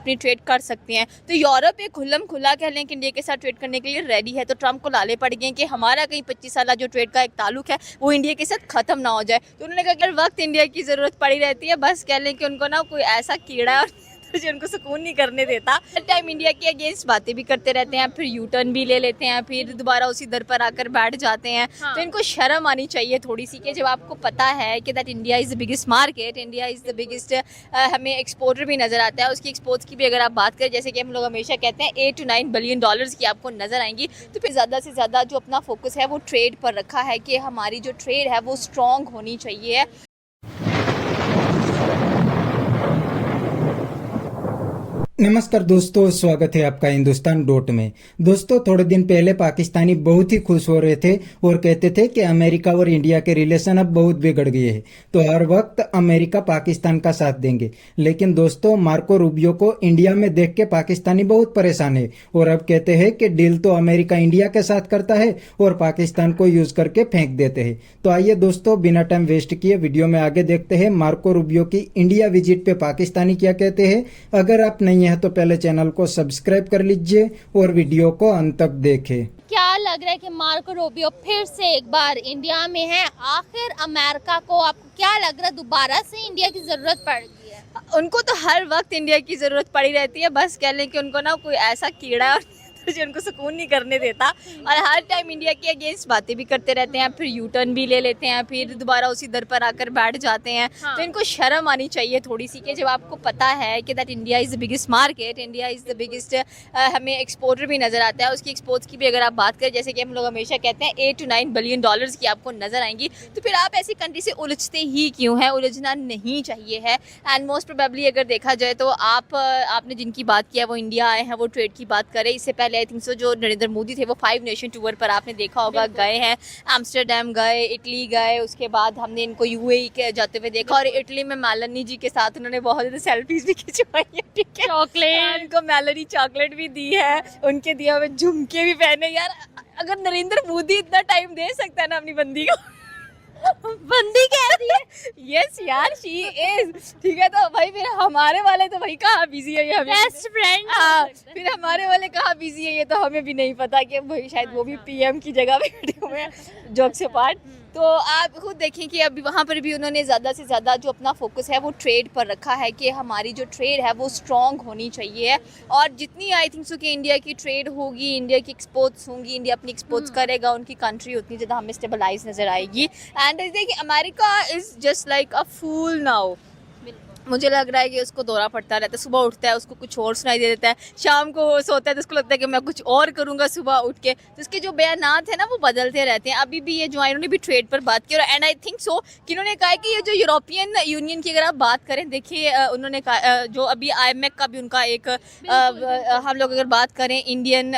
अपनी ट्रेड कर सकते हैं। तो यूरोप एक खुल्लम खुला कह लें कि इंडिया के साथ ट्रेड करने के लिए रेडी है। तो ट्रंप को लाले पड़ गए कि हमारा कहीं 25 साल जो ट्रेड का एक ताल्लुक है वो इंडिया के साथ ख़त्म ना हो जाए। तो उन्होंने कहा कि वक्त इंडिया की ज़रूरत पड़ी रहती है, बस कह लें कि उनको ना कोई ऐसा कीड़ा जो उनको सुकून नहीं करने देता। हर टाइम इंडिया के अगेंस्ट बातें भी करते रहते हैं, फिर यू टर्न भी ले लेते हैं, फिर दोबारा उसी दर पर आकर बैठ जाते हैं। हाँ। तो इनको शर्म आनी चाहिए थोड़ी सी कि जब आपको पता है कि that India is the biggest market, India is the biggest, हमें एक्सपोर्टर भी नज़र आता है। उसकी एक्सपोर्ट्स की भी अगर आप बात करें, जैसे कि हम लोग हमेशा कहते हैं 8 to 9 बिलियन डॉलर्स की आपको नज़र आएंगी। तो फिर ज़्यादा से ज़्यादा जो अपना फोकस है वो ट्रेड पर रखा है कि हमारी जो ट्रेड है वो स्ट्रॉन्ग होनी चाहिए। नमस्कार दोस्तों, स्वागत है आपका हिंदुस्तान डॉट में। दोस्तों, थोड़े दिन पहले पाकिस्तानी बहुत ही खुश हो रहे थे और कहते थे कि अमेरिका और इंडिया के रिलेशन अब बहुत बिगड़ गए हैं, तो हर वक्त अमेरिका पाकिस्तान का साथ देंगे। लेकिन दोस्तों, मार्को रूबियो को इंडिया में देख के पाकिस्तानी बहुत परेशान है और अब कहते हैं कि डील तो अमेरिका इंडिया के साथ करता है और पाकिस्तान को यूज करके फेंक देते हैं। तो आइए दोस्तों, बिना टाइम वेस्ट किए वीडियो में आगे देखते हैं मार्को रूबियो की इंडिया विजिट पे पाकिस्तानी क्या कहते हैं। अगर आप नहीं है तो पहले चैनल को सब्सक्राइब कर लीजिए और वीडियो को अंत तक देखें। क्या लग रहा है कि मार्को रूबियो फिर से एक बार इंडिया में है? आखिर अमेरिका को आपको क्या लग रहा है दोबारा से इंडिया की जरूरत पड़ गई है? उनको तो हर वक्त इंडिया की ज़रूरत पड़ी रहती है, बस कह लें कि उनको ना कोई ऐसा कीड़ा जो उनको सुकून नहीं करने देता और हर टाइम इंडिया के अगेंस्ट बातें भी करते रहते हैं, फिर यू टर्न भी ले लेते हैं, फिर दोबारा उसी दर पर आकर बैठ जाते हैं। हाँ। तो इनको शर्म आनी चाहिए थोड़ी सी कि जब आपको पता है कि that India is the biggest market, India is the biggest, हमें एक्सपोर्टर भी नज़र आता है। उसकी एक्सपोर्ट्स की भी अगर आप बात करें, जैसे कि हम लोग हमेशा कहते हैं 8 to 9 बिलियन डॉलर्स की आपको नज़र आएंगी। तो फिर आप ऐसी कंट्री से उलझते ही क्यों हैं? उलझना नहीं चाहिए है। एंड मोस्ट प्रोबेबली अगर देखा जाए तो आपने जिनकी बात किया वो इंडिया आए हैं, वो ट्रेड की बात करें। इससे पहले आई थिंक सो जो नरेंद्र मोदी थे वो 5 नेशन टूर पर आपने देखा होगा गए हैं, एम्स्टर्डम गए, इटली गए, उसके बाद हमने इनको यूएई के जाते हुए देखा और इटली में मेलानी जी के साथ उन्होंने बहुत ज़्यादा सेल्फीज भी खिंचवाई है। ठीक है, चॉकलेट उनको मेलानी चॉकलेट भी दी है, उनके दिया हुए झुमके भी पहने। यार अगर नरेंद्र मोदी इतना टाइम दे सकता है ना अपनी बंदी को बंदी कह रही है, यस यार शी इज, ठीक है। तो भाई फिर हमारे वाले तो भाई कहाँ बिजी है, ये बेस्ट फ्रेंड। हाँ, फिर हमारे वाले कहाँ बिजी है ये तो हमें भी नहीं पता कि भाई शायद वो भी पीएम की जगह पे बैठे हुए हैं, जोक से पार्ट। तो आप खुद देखें कि अभी वहाँ पर भी उन्होंने ज़्यादा से ज़्यादा जो अपना फोकस है वो ट्रेड पर रखा है कि हमारी जो ट्रेड है वो स्ट्रॉन्ग होनी चाहिए। और जितनी आई थिंक सो कि इंडिया की ट्रेड होगी, इंडिया की एक्सपोर्ट्स होंगी, इंडिया अपनी एक्सपोर्ट्स करेगा, उनकी कंट्री उतनी ज़्यादा हमें स्टेबलाइज नज़र आएगी। एंड देखिए, America is just like a fool now. मुझे लग रहा है कि उसको दौरा पड़ता रहता है, सुबह उठता है उसको कुछ और सुनाई दे देता है, शाम को सोता है तो उसको लगता है कि मैं कुछ और करूँगा सुबह उठ के। तो उसके जो बयानात है ना वो बदलते रहते हैं। अभी भी ये जो इन्होंने भी ट्रेड पर बात की और एंड आई थिंक सो कि इन्होंने कहा है कि ये जो यूरोपियन यूनियन की अगर आप बात करें, देखिए उन्होंने कहा जो अभी IMEC का भी उनका एक हम लोग अगर बात करें Indian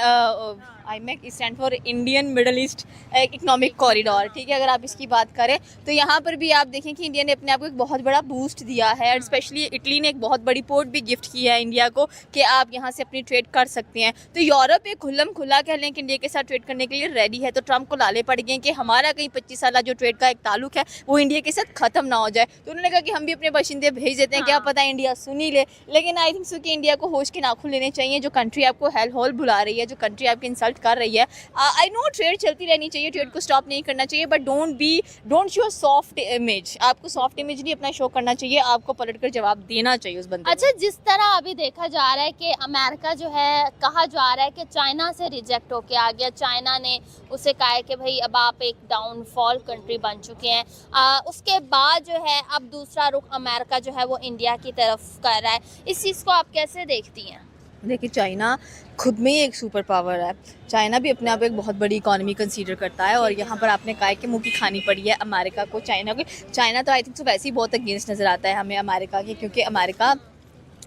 IMEC stand for Indian middle east economic corridor, ठीक है। अगर आप इसकी बात करें तो यहाँ पर भी आप देखें कि इंडिया ने अपने आप को एक बहुत बड़ा बूस्ट दिया है और स्पेशली इटली ने एक बहुत बड़ी पोर्ट भी गिफ्ट की है इंडिया को कि आप यहाँ से अपनी ट्रेड कर सकते हैं। तो यूरोप एक खुल्लम खुला कह लें कि इंडिया के साथ ट्रेड करने के लिए रेडी है। तो ट्रंप को लाले पड़ गए कि हमारा कहीं 25 साल जो ट्रेड का एक ताल्लुक है वो इंडिया के साथ ख़त्म ना हो जाए। तो उन्होंने कहा कि हम भी अपने बाशिंदे भेज देते हैं, क्या पता इंडिया सुन ही ले। लेकिन आई थिंक सो कि इंडिया को होश के नाखून लेने चाहिए। जो कंट्री आपको हेल होल बुला रही है, जो कंट्री आपकी इंसल्ट कर रही है, आई नो ट्रेड चलती रहनी चाहिए, ट्रेड को स्टॉप नहीं करना चाहिए, but don't show soft image. आपको सॉफ्ट इमेज नहीं अपना शो करना चाहिए, आपको पलट कर जवाब देना चाहिए उस बंदे। अच्छा, जिस तरह अभी देखा जा रहा है कि अमेरिका जो है, कहा जा रहा है कि चाइना से रिजेक्ट होके आ गया, चाइना ने उसे कहा है कि भाई अब आप एक डाउनफॉल कंट्री बन चुके हैं। उसके बाद जो है अब दूसरा रुख अमेरिका जो है वो इंडिया की तरफ कर रहा है। इस चीज़ को आप कैसे देखती हैं? देखिए, चाइना खुद में ही एक सुपर पावर है। चाइना भी अपने आप एक बहुत बड़ी इकोनॉमी कंसीडर करता है और यहाँ पर आपने कहा है कि मुँह की खानी पड़ी है अमेरिका को, चाइना को। चाइना तो आई थिंक सो वैसे ही बहुत अगेंस्ट नज़र आता है हमें अमेरिका के, क्योंकि अमेरिका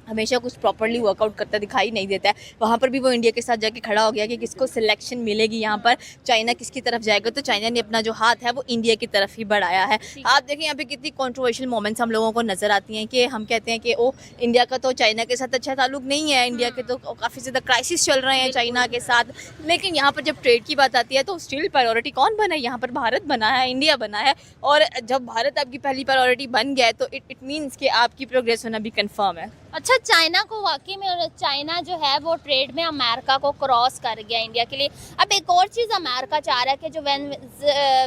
हमेशा कुछ प्रॉपर्ली वर्कआउट करता दिखाई नहीं देता है। वहाँ पर भी वो इंडिया के साथ जाके खड़ा हो गया कि किसको सिलेक्शन मिलेगी, यहाँ पर चाइना किसकी तरफ जाएगा। तो चाइना ने अपना जो हाथ है वो इंडिया की तरफ ही बढ़ाया है। आप देखें यहाँ पे कितनी कंट्रोवर्शियल मोमेंट्स हम लोगों को नज़र आती हैं कि हम कहते हैं कि ओ इंडिया का तो चाइना के साथ अच्छा ताल्लुक नहीं है, इंडिया के तो काफ़ी ज़्यादा क्राइसिस चल रहे हैं चाइना के साथ। लेकिन यहाँ पर जब ट्रेड की बात आती है तो स्टिल प्रायोरिटी कौन बना है? यहाँ पर भारत बना है, इंडिया बना है। और जब भारत आपकी पहली प्रायोरिटी बन गया है तो इट मीन्स कि आपकी प्रोग्रेस होना भी कन्फर्म है। अच्छा, चाइना को वाकई में, और चाइना जो है वो ट्रेड में अमेरिका को क्रॉस कर गया इंडिया के लिए। अब एक और चीज़ अमेरिका चाह रहा है कि जो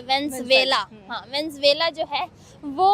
वेनेजुएला, हाँ वेनेजुएला जो है वो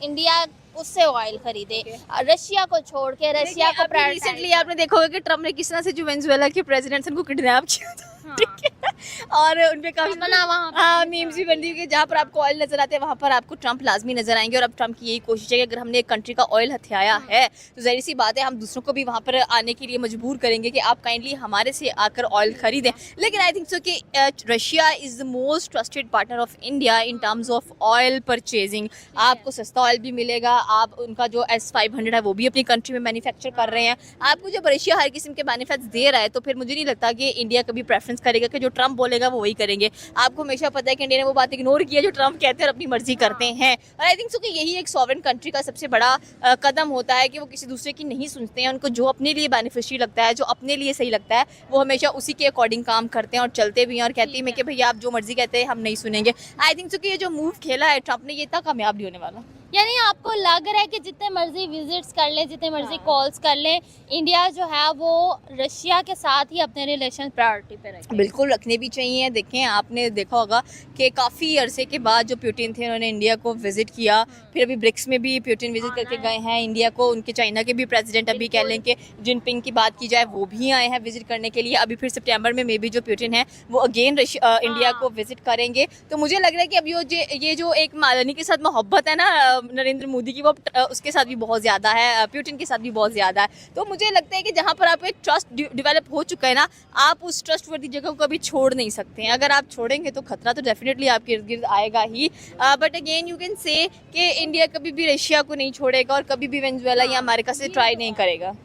इंडिया उससे ऑयल खरीदे, रशिया को छोड़ के, रशिया को रिसेंटली आपने देखा होगा कि ट्रम्प ने किस तरह से जो वेनेजुएला के प्रेसिडेंट उनको किडनैप किया था, ठीक है, और उनपे काफी हाँ मीम्स भी बन रही है, जहाँ पर आपको ऑयल नजर आते हैं वहाँ पर आपको ट्रम्प लाजमी नजर आएंगे। और अब ट्रम्प की यही कोशिश है कि अगर हमने एक कंट्री का ऑयल हथियाया है तो जाहिर सी बात है हम दूसरों को भी वहाँ पर आने के लिए मजबूर करेंगे कि आप काइंडली हमारे से आकर ऑयल खरीदें। लेकिन आई थिंक सो कि Russia is the most trusted partner of India in terms of oil purchasing. आपको सस्ता ऑयल भी मिलेगा, आप उनका जो S-500 है वो भी अपनी कंट्री में मैन्युफैक्चर कर रहे हैं। आपको जब रशिया हर किस्म के बेनिफिट्स दे रहा है तो फिर मुझे नहीं लगता कि इंडिया कभी प्रेफरेंस करेगा कि जो ट्रम्प बोलेगा वो वही करेंगे। आपको हमेशा पता है कि इंडिया ने वो बात इग्नोर किया जो ट्रम्प कहते हैं और अपनी मर्जी करते हैं। और आई थिंक सो कि यही एक सॉवरेन कंट्री का सबसे बड़ा कदम होता है कि वो किसी दूसरे की नहीं सुनते हैं। उनको जो अपने लिए बेनिफिशियल लगता है, जो अपने लिए सही लगता है, वो हमेशा उसी के अकॉर्डिंग काम करते हैं और चलते भी हैं और कहते हैं कि भैया आप जो मर्जी कहते हैं हम नहीं सुनेंगे। आई थिंक सो कि ये जो मूव खेला है ट्रम्प ने ये इतना कामयाब नहीं होने वाला। यानी आपको लग रहा है कि जितने मर्जी विजिट्स कर लें, जितने मर्जी कॉल्स कर लें, इंडिया जो है वो रशिया के साथ ही अपने रिलेशन प्रायोरिटी पे रखे। बिल्कुल रखने भी चाहिए। देखें, आपने देखा होगा कि काफ़ी अरसे के बाद जो पुतिन थे उन्होंने इंडिया को विजिट किया, फिर अभी ब्रिक्स में भी पुतिन विजिट करके गए हैं इंडिया को। उनके चाइना के भी प्रेसिडेंट, अभी कह लें कि जिनपिंग की बात की जाए, वो भी आए हैं विजिट करने के लिए। अभी फिर सितंबर में मे बी जो पुतिन है वो अगेन इंडिया को विजिट करेंगे। तो मुझे लग रहा है कि अब ये जो एक मालानी के साथ मोहब्बत है ना नरेंद्र मोदी की, वो उसके साथ भी बहुत ज़्यादा है, पुतिन के साथ भी बहुत ज़्यादा है। तो मुझे लगता है कि जहाँ पर आपको एक ट्रस्ट डेवलप हो चुका है ना, आप उस ट्रस्ट वर्दी जगह को कभी छोड़ नहीं सकते हैं। अगर आप छोड़ेंगे तो खतरा तो डेफिनेटली आपके इर्द गिर्द आएगा ही। But again you can say कि इंडिया कभी भी रशिया को नहीं छोड़ेगा और कभी भी वेनेजुएला या अमेरिका से ट्राई नहीं करेगा।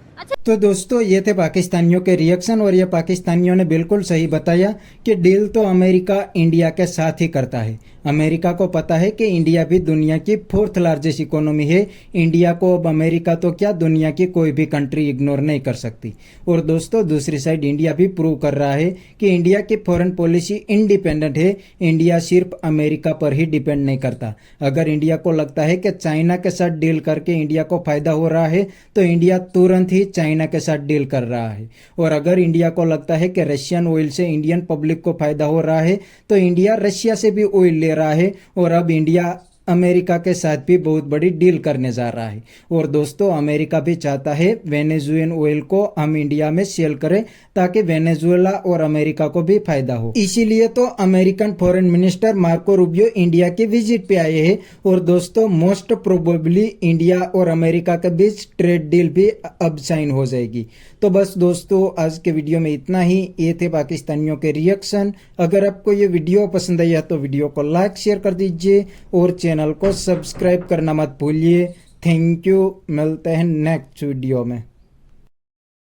तो दोस्तों ये थे पाकिस्तानियों के रिएक्शन, और ये पाकिस्तानियों ने बिल्कुल सही बताया कि डील तो अमेरिका इंडिया के साथ ही करता है। अमेरिका को पता है कि इंडिया भी दुनिया की 4th लार्जेस्ट इकोनॉमी है। इंडिया को अब अमेरिका तो क्या दुनिया की कोई भी कंट्री इग्नोर नहीं कर सकती। और दोस्तों दूसरी साइड इंडिया भी प्रूव कर रहा है कि इंडिया की फॉरेन पॉलिसी इंडिपेंडेंट है। इंडिया सिर्फ अमेरिका पर ही डिपेंड नहीं करता। अगर इंडिया को लगता है कि चाइना के साथ डील करके इंडिया को फायदा हो रहा है तो इंडिया तुरंत ही चाइना के साथ डील कर रहा है। और अगर इंडिया को लगता है कि रशियन ऑयल से इंडियन पब्लिक को फायदा हो रहा है तो इंडिया रशिया से भी ऑयल ले रहा है। और अब इंडिया अमेरिका के साथ भी बहुत बड़ी डील करने जा रहा है। और दोस्तों अमेरिका भी चाहता है वेनेजुएलन ऑयल को हम इंडिया में सेल करें ताकि वेनेजुएला और अमेरिका को भी फायदा हो। इसीलिए तो American foreign minister Marco Rubio India की विजिट पे आए हैं। और दोस्तों मोस्ट प्रोबेबली इंडिया और अमेरिका के बीच ट्रेड डील भी अब साइन हो जाएगी। तो बस दोस्तों आज के वीडियो में इतना ही। ये थे पाकिस्तानियों के रिएक्शन। अगर आपको ये वीडियो पसंद आया तो वीडियो को लाइक शेयर कर दीजिए और चैनल को सब्सक्राइब करना मत भूलिए। थैंक यू, मिलते हैं नेक्स्ट वीडियो में।